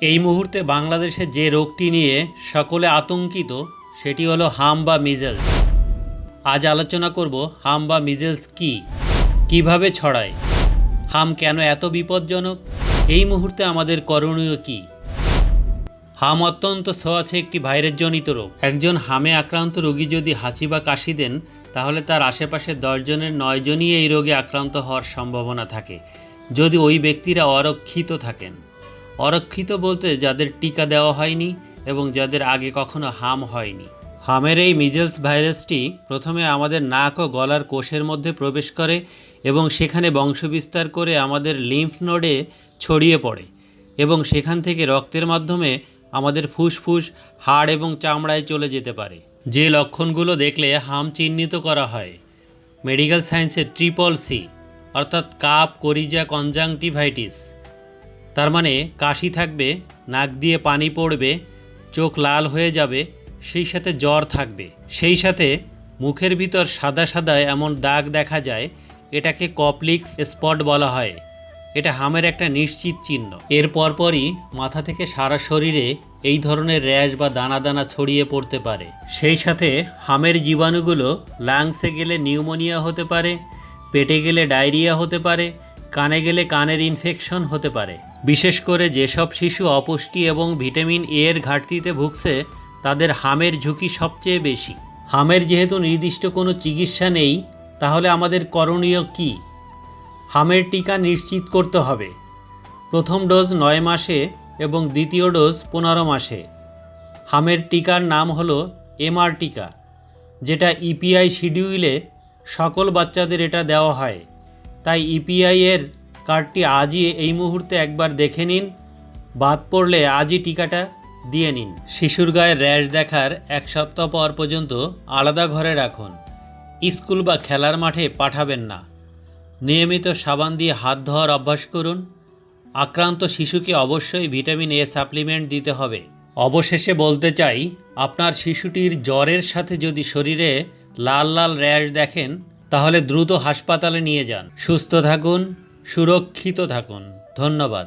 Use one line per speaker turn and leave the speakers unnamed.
এই মুহূর্তে বাংলাদেশে যে রোগটি নিয়ে সকলে আতঙ্কিত সেটি হলো হাম বা মিজেলস। আজ আলোচনা করব হাম বা মিজেলস কী, কীভাবে ছড়ায়, হাম কেন এত বিপজ্জনক, এই মুহূর্তে আমাদের করণীয় কী। হাম অত্যন্ত ছোঁয়াচে একটি ভাইরাসজনিত রোগ। একজন হামে আক্রান্ত রোগী যদি হাঁচি বা কাশি দেন তাহলে তার আশেপাশে 10 জনের 9 জনই এই রোগে আক্রান্ত হওয়ার সম্ভাবনা থাকে, যদি ওই ব্যক্তিরা অরক্ষিত থাকেন। অরক্ষিত বলতে যাদের টিকা দেওয়া হয়নি এবং যাদের আগে কখনো হাম হয়নি। হামের এই মিজেলস ভাইরাসটি প্রথমে আমাদের নাক ও গলার কোষের মধ্যে প্রবেশ করে এবং সেখানে বংশবিস্তার করে আমাদের লিম্ফ নোডে ছড়িয়ে পড়ে এবং সেখান থেকে রক্তের মাধ্যমে আমাদের ফুসফুস, হাড় এবং চামড়ায় চলে যেতে পারে। যে লক্ষণগুলো দেখলে হাম চিহ্নিত করা হয় মেডিকেল সায়েন্সে CCC, অর্থাৎ কাপ, কলিজা, কনজাংটিভাইটিস। তার মানে কাশি থাকবে, নাক দিয়ে পানি পড়বে, চোখ লাল হয়ে যাবে, সেই সাথে জ্বর থাকবে, সেই সাথে মুখের ভিতর সাদা সাদা এমন দাগ দেখা যায়, এটাকে কপ্লিক্স স্পট বলা হয়। এটা হামের একটা নিশ্চিত চিহ্ন। এর পরপরই মাথা থেকে সারা শরীরে এই ধরনের র্যাশ বা দানা দানা ছড়িয়ে পড়তে পারে। সেই সাথে হামের জীবাণুগুলো লাংসে গেলে নিউমোনিয়া হতে পারে, পেটে গেলে ডায়রিয়া হতে পারে, কানে গেলে কানের ইনফেকশন হতে পারে। বিশেষ করে যেসব শিশু অপুষ্টি এবং ভিটামিন এ এর ঘাটতিতে ভুগছে তাদের হামের ঝুঁকি সবচেয়ে বেশি। হামের যেহেতু নির্দিষ্ট কোনো চিকিৎসা নেই, তাহলে আমাদের করণীয় কী? হামের টিকা নিশ্চিত করতে হবে। প্রথম ডোজ 9 মাসে এবং দ্বিতীয় ডোজ 15 মাসে। হামের টিকার নাম হলো MR টিকা, যেটা EPI শিডিউলে সকল বাচ্চাদের এটা দেওয়া হয়। তাই EPI এর কার্ডটি আজই এই মুহূর্তে একবার দেখে নিন, বাদ পড়লে আজই টিকাটা দিয়ে নিন। শিশুর গায়ে র্যাশ দেখার 1 সপ্তাহ পর পর্যন্ত আলাদা ঘরে রাখুন। স্কুল বা খেলার মাঠে পাঠাবেন না। নিয়মিত সাবান দিয়ে হাত ধোয়ার অভ্যাস করুন। আক্রান্ত শিশুকে অবশ্যই ভিটামিন এ সাপ্লিমেন্ট দিতে হবে। অবশেষে বলতে চাই, আপনার শিশুটির জ্বরের সাথে যদি শরীরে লাল লাল র্যাশ দেখেন তাহলে দ্রুত হাসপাতালে নিয়ে যান। সুস্থ থাকুন, সুরক্ষিত থাকুন। ধন্যবাদ।